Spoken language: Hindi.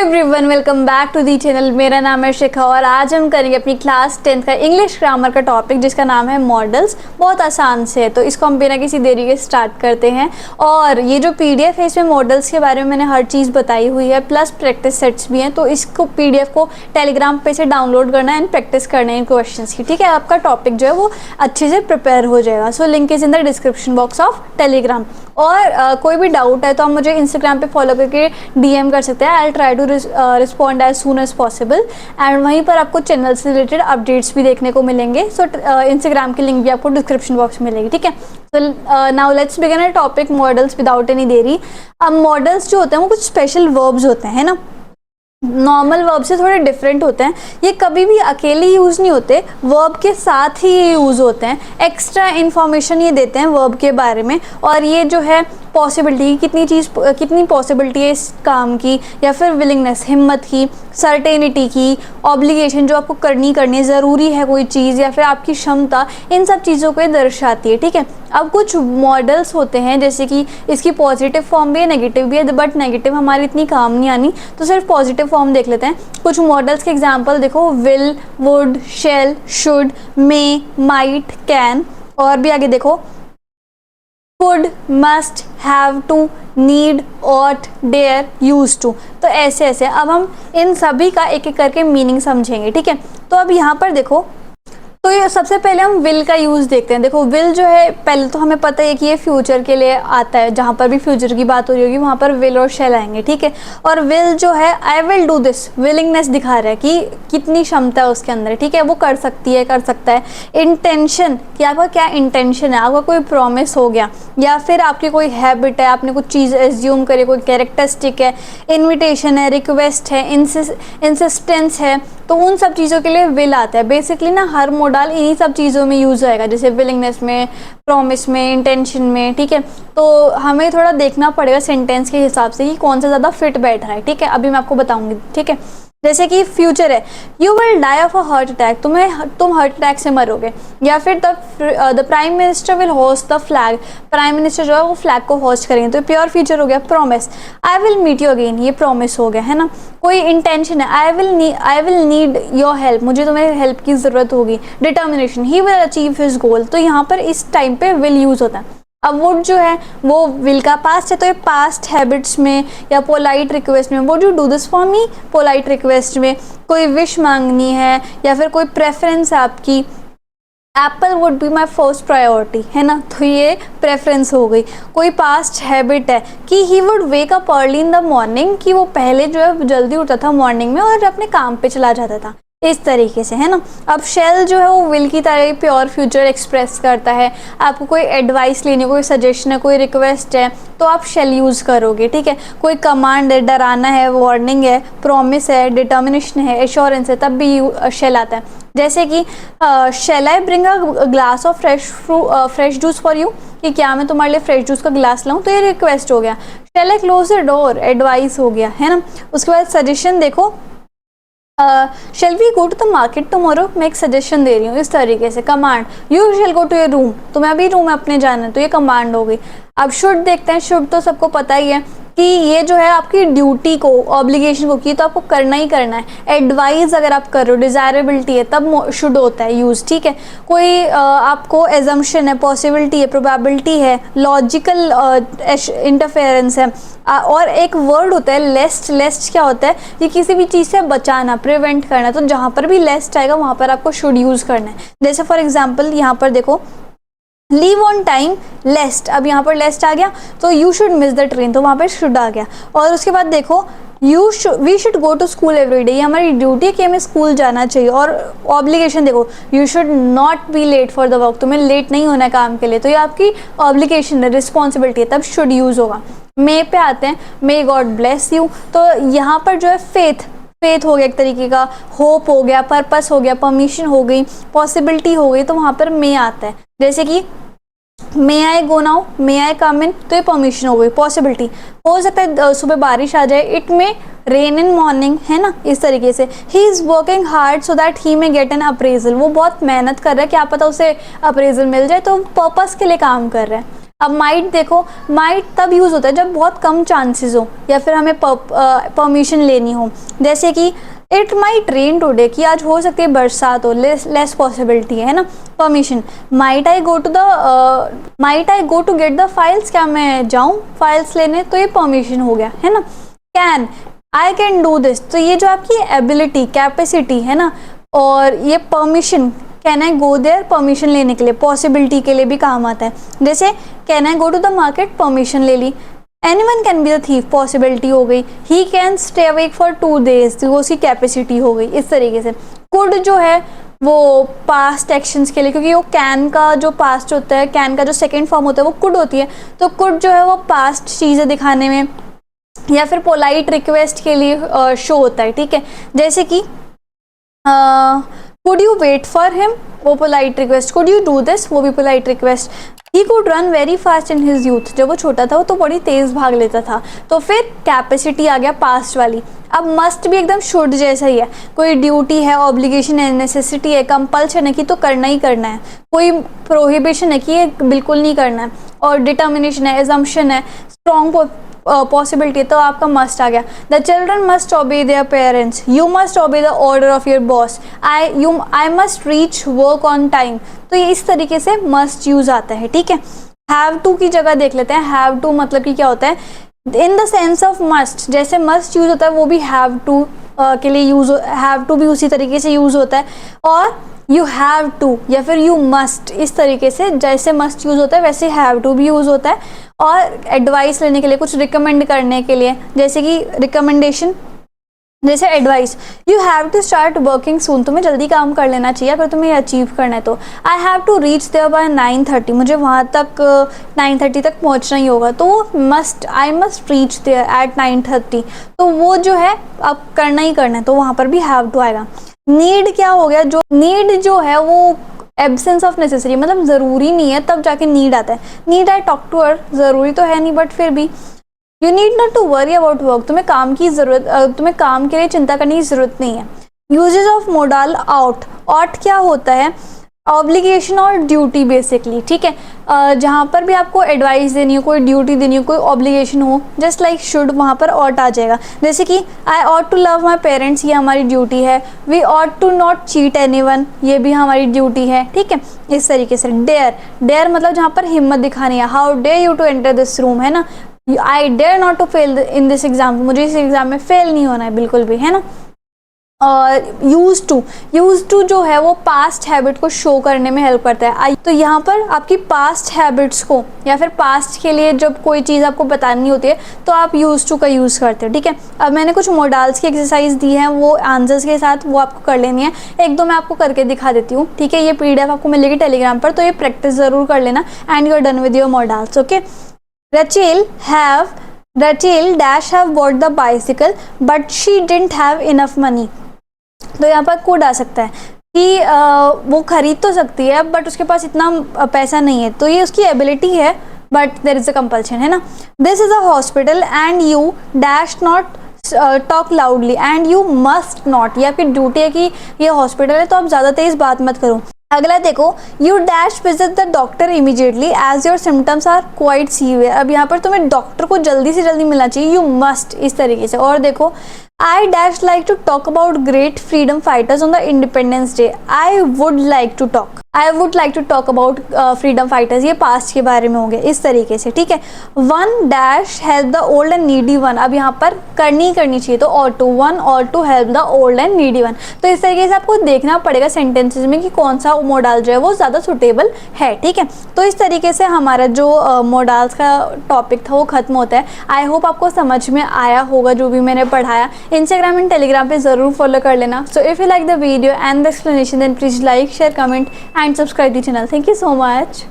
Everyone, welcome back to the channel. मेरा नाम है शिखा और आज हम करेंगे अपनी क्लास 10th का इंग्लिश ग्रामर का टॉपिक जिसका नाम है मॉडल्स। बहुत आसान से है तो इसको हम बिना किसी देरी के स्टार्ट करते हैं। और ये जो पीडीएफ है इसमें मॉडल्स के बारे में मैंने हर चीज़ बताई हुई है, प्लस प्रैक्टिस सेट्स भी हैं। तो इसको पीडीएफ को टेलीग्राम पे से डाउनलोड करना है एंड प्रैक्टिस करना है इन क्वेश्चंस की। ठीक है, आपका टॉपिक जो है वो अच्छे से प्रिपेयर हो जाएगा। So link is in the description box of Telegram. और कोई भी डाउट है तो आप मुझे इंस्टाग्राम पे फॉलो करके डीएम कर सकते हैं। I will try to respond as soon as possible. And वहीं पर आपको चैनल से रिलेटेड अपडेट्स भी देखने को मिलेंगे। सो इंस्टाग्राम की लिंक भी आपको डिस्क्रिप्शन बॉक्स में मिलेगी। ठीक है, तो now let's begin a topic models without any देरी। अब मॉडल्स जो होते हैं वो कुछ स्पेशल वर्ब्स होते हैं, है ना। नॉर्मल वर्ब से थोड़े डिफरेंट होते हैं। ये कभी भी अकेले यूज़ नहीं होते, वर्ब के साथ ही ये यूज़ होते हैं। एक्स्ट्रा इन्फॉर्मेशन ये देते हैं वर्ब के बारे में। और ये जो है पॉसिबिलिटी, कितनी पॉसिबिलिटी है इस काम की, या फिर विलिंगनेस, हिम्मत की, सर्टेनिटी की, ऑब्लिगेशन जो आपको करनी है, ज़रूरी है कोई चीज़, या फिर आपकी क्षमता, इन सब चीज़ों को दर्शाती है। ठीक है, अब कुछ मॉडल्स होते हैं जैसे कि इसकी पॉजिटिव फॉर्म भी है, नेगेटिव भी है, बट नेगेटिव हमारी इतनी काम नहीं आनी तो सिर्फ पॉजिटिव फॉर्म देख लेते हैं। कुछ मॉडल्स के एग्जांपल देखो, will, would, shall, should, may, might, can. और भी आगे देखो, could, must, have to, need, ought, dare, used to। तो ऐसे अब हम इन सभी का एक एक करके मीनिंग समझेंगे। ठीक है, तो अब यहाँ पर देखो, तो ये सबसे पहले हम विल का यूज़ देखते हैं। देखो विल जो है, पहले तो हमें पता है कि ये फ्यूचर के लिए आता है। जहाँ पर भी फ्यूचर की बात हो रही होगी वहाँ पर विल और शैल आएंगे। ठीक है, और विल जो है I will do this, willingness दिखा रहा है कि कितनी क्षमता है उसके अंदर। ठीक है, वो कर सकती है, कर सकता है। इंटेंशन, कि आपका क्या इंटेंशन है, आपका कोई प्रॉमिस हो गया, या फिर आपकी कोई हैबिट है, आपने कुछ चीज़ एज्यूम करे, कोई कैरेक्टरिस्टिक है, इन्विटेशन है, रिक्वेस्ट है, इंसिस्टेंस है, तो उन सब चीज़ों के लिए विल आता है। बेसिकली ना हर मॉडल इन्हीं सब चीज़ों में यूज़ आएगा, जैसे विलिंगनेस में, प्रॉमिस में, इंटेंशन में। ठीक है, तो हमें थोड़ा देखना पड़ेगा सेंटेंस के हिसाब से कि कौन सा ज़्यादा फिट बैठ रहा है। ठीक है, अभी मैं आपको बताऊंगी। ठीक है, जैसे कि फ्यूचर है, you will die of a heart attack, तुम हार्ट अटैक से मरोगे। या फिर the prime minister will host the flag, prime minister जो है वो फ्लैग को होस्ट करेंगे, तो प्योर फ्यूचर हो गया। Promise, I will meet you again, ये प्रॉमिस हो गया, है ना। कोई इंटेंशन है, I will need your help, मुझे तुम्हें हेल्प की ज़रूरत होगी। Determination, he will achieve his goal, तो यहाँ पर इस टाइम पे विल यूज़ होता है। अब वुड जो है वो विल का पास्ट है, तो ये पास्ट हैबिट्स में या पोलाइट रिक्वेस्ट में, would you do this for me, polite request में। कोई विश मांगनी है या फिर कोई प्रेफरेंस है आपकी, Apple would be my first priority, है ना, तो ये प्रेफरेंस हो गई। कोई पास्ट हैबिट है कि he would wake up early in the morning, कि वो पहले जो है जल्दी उठता था मॉर्निंग में और अपने काम पे चला जाता था, इस तरीके से, है ना। अब शेल जो है वो विल की तरह प्योर फ्यूचर एक्सप्रेस करता है। आपको कोई एडवाइस लेनी, कोई सजेशन है, कोई रिक्वेस्ट है, तो आप शेल यूज़ करोगे। ठीक है, कोई कमांड है, डराना है, वार्निंग है, प्रॉमिस है, डिटर्मिनेशन है, एश्योरेंस है, तब भी शेल आता है। जैसे कि shall I bring a glass of fresh juice for you, कि क्या मैं तुम्हारे लिए फ्रेश जूस का ग्लास लाऊं, तो ये रिक्वेस्ट हो गया। Shall I close the door, advice हो गया, है ना। उसके बाद सजेशन देखो, shall we go to the market tomorrow, मैं एक सजेशन दे रही हूँ, इस तरीके से। Command, you shall go to your room, तुम्हें अभी रूम में अपने जाना है, तो ये कमांड हो गई। अब शुड देखते हैं, शुड तो सबको पता ही है कि ये जो है आपकी ड्यूटी को, ऑब्लिगेशन को की तो आपको करना ही करना है। एडवाइस अगर आप कर रहे हो, डिज़ायरेबिलिटी है, तब शुड होता है यूज़। ठीक है, कोई आपको एजम्पशन है, पॉसिबिलिटी है, प्रोबेबिलिटी है, लॉजिकल इंटरफेरेंस है। और एक वर्ड होता है लेस्ट, लेस्ट क्या होता है, ये किसी भी चीज़ से बचाना, प्रिवेंट करना, तो जहाँ पर भी लेस्ट आएगा वहाँ पर आपको शुड यूज़ करना है। जैसे फॉर एग्जाम्पल यहाँ पर देखो, लीव ऑन टाइम लेस्ट, अब यहाँ पर लेस्ट आ गया तो you should miss the train, तो वहाँ पर शुड आ गया। और उसके बाद देखो, we should go to school every day, ये हमारी ड्यूटी है कि हमें स्कूल जाना चाहिए। और ऑब्लिगेशन देखो, you should not be late for the work, तुम्हें लेट नहीं होना है काम के लिए, तो ये आपकी ऑब्लिगेशन है, रिस्पॉन्सिबिलिटी है, तब शुड यूज़ होगा। मे पे आते हैं, मे गॉड ब्लेस यू, तो यहाँ पर जो है फेथ हो गया एक तरीके का, होप हो गया, पर्पस हो गया, परमिशन हो गई, पॉसिबिलिटी हो गई, तो वहाँ पर मे आता है। जैसे कि मे आई गो नाउ, मे आई कम इन, तो ये परमिशन हो गई, पॉसिबिलिटी। हो सकता है सुबह बारिश आ जाए, इट में रेन इन मॉर्निंग, है ना, इस तरीके से। He is working hard so that he may get an appraisal, वो बहुत मेहनत कर रहा है, क्या पता उसे अप्रेजल मिल जाए, तो पर्पस के लिए काम कर रहा है। अब माइट देखो, माइट तब यूज़ होता है जब बहुत कम चांसेस हो या फिर हमें परमिशन लेनी हो, जैसे कि इट माइट रेन टुडे, कि आज हो सकती है बरसात हो, लेस पॉसिबिलिटी है ना। Permission, might I go to get the files, क्या मैं जाऊँ फाइल्स लेने, तो ये परमिशन हो गया है ना। Can, I can do this, तो ये जो आपकी एबिलिटी कैपेसिटी है ना, और ये permission can I go there, permission लेने के लिए, पॉसिबिलिटी के लिए भी काम आता है। जैसे can I go to the market, permission ले ली। Anyone can be the thief, possibility हो गई। He can stay awake for 2 days, तो वो उसकी कैपेसिटी हो गई। इस तरीके से कुड जो है वो पास्ट एक्शंस के लिए, क्योंकि वो कैन का जो पास्ट होता है, कैन का जो सेकेंड फॉर्म होता है वो कुड होती है, तो कुड जो है वो पास्ट चीज़ें दिखाने में या फिर पोलाइट रिक्वेस्ट के लिए शो होता है, ठीक है। जैसे कि could you wait for him, वो polite request. Could you do this, वो भी polite request. He could run very fast in his youth, जब वो छोटा था वो तो बड़ी तेज भाग लेता था, तो फिर कैपेसिटी आ गया पास्ट वाली। अब मस्ट भी एकदम शुड जैसा ही है, कोई ड्यूटी है, ऑब्लिगेशन है, नेसेसिटी है, कंपल्शन है कि तो करना ही करना है, कोई प्रोहिबिशन है कि ये बिल्कुल नहीं करना है, और डिटर्मिनेशन है, एजम्पशन है, स्ट्रॉन्ग पॉसिबिलिटी, तो आपका मस्ट आ गया। द चिल्ड्रन मस्ट ओबे their parents, you must obey the order of your boss, I must reach work on time, तो ये इस तरीके से मस्ट यूज आता है, ठीक है। हैव टू की जगह देख लेते हैं। हैव टू मतलब कि क्या होता है, in the sense of must, जैसे मस्ट यूज होता है वो भी हैव टू के लिए यूज, हैव टू भी उसी तरीके से यूज होता है। और यू हैव टू या फिर यू मस्ट, इस तरीके से जैसे मस्ट यूज होता है वैसे हैव टू भी यूज होता है। और एडवाइस लेने के लिए, कुछ रिकमेंड करने के लिए, जैसे कि रिकमेंडेशन, जैसे advice, you have to start working soon, तुम्हें जल्दी काम कर लेना चाहिए अगर तुम्हें अचीव करना है तो। I have to reach there by 9:30, मुझे वहाँ तक 9:30 तक पहुँचना ही होगा, तो वो must, I must reach there at 9:30, तो वो जो है अब करना ही करना है, तो वहाँ पर भी हैव टू आएगा। नीड क्या हो गया, जो नीड जो है वो एब्सेंस ऑफ नेसेसरी, मतलब ज़रूरी नहीं है तब जाके नीड आता है। Need I talk to her, ज़रूरी तो है नहीं बट फिर भी। You need not to worry about work, तुम्हें काम की ज़रूरत, तुम्हें काम के लिए चिंता करने की ज़रूरत नहीं है। Uses of modal out, ought क्या होता है, ऑब्लिगेशन और ड्यूटी बेसिकली, ठीक है। जहाँ पर भी आपको एडवाइस देनी हो, कोई ड्यूटी देनी हो, कोई ऑब्लिगेशन हो, जस्ट लाइक शुड, वहाँ पर ऑट आ जाएगा। जैसे कि I ought to love my parents, ये हमारी ड्यूटी है। We ought to not cheat anyone, ये भी हमारी ड्यूटी है, ठीक है। इस तरीके से डेयर, डेयर मतलब जहाँ पर हिम्मत दिखानी है, how dare you to enter this room, है ना। I dare not to fail in this exam, मुझे इस एग्जाम में फेल नहीं होना है बिल्कुल भी, है ना। और यूज टू जो है वो पास्ट हैबिट को शो करने में हेल्प करता है। तो यहाँ पर आपकी पास्ट हैबिट्स को या फिर पास्ट के लिए जब कोई चीज़ आपको बतानी होती है तो आप यूज टू का यूज़ करते हो, ठीक है। अब मैंने कुछ मोडाल्स की एक्सरसाइज दी है, वो आंसर्स के साथ वो आपको कर लेनी है। एक दो मैं आपको करके दिखा देती हूँ, ठीक है। ये PDF आपको मिलेगी टेलीग्राम पर, तो ये प्रैक्टिस ज़रूर कर लेना and you are done with your modals, okay. Rachel dash have bought the bicycle but she didn't have enough money, तो यहाँ पर कोड आ सकता है कि वो खरीद तो सकती है बट उसके पास इतना पैसा नहीं है, तो ये उसकी एबिलिटी है but there is a compulsion, है ना। This is a hospital and you dash not talk loudly and you must not, ये आपकी ड्यूटी है कि ये हॉस्पिटल है तो आप ज़्यादा तेज बात मत करो। अगला देखो, you dash visit the doctor immediately as your symptoms are quite severe, अब यहाँ पर तुम्हें डॉक्टर को जल्दी से जल्दी मिलना चाहिए, यू मस्ट, इस तरीके से। और देखो, I dash like to talk about great freedom fighters on the Independence Day, I would like to talk about freedom fighters, ये पास्ट के बारे में हो गया, इस तरीके से, ठीक है। One dash help the old and needy one, अब यहाँ पर करनी चाहिए, तो ought to, one ought to help the old and needy one, तो इस तरीके से आपको देखना पड़ेगा सेंटेंसेस में कि कौन सा मोडाल जो है वो ज़्यादा सुटेबल है, ठीक है। तो इस तरीके से हमारा जो मोडाल्स का टॉपिक था वो खत्म होता है। आई होप आपको समझ में आया होगा जो भी मैंने पढ़ाया। इंस्टाग्राम एंड टेलीग्राम पे ज़रूर फॉलो कर लेना। So if you like the video and the explanation then please like, share, comment and subscribe the channel. Thank you so much.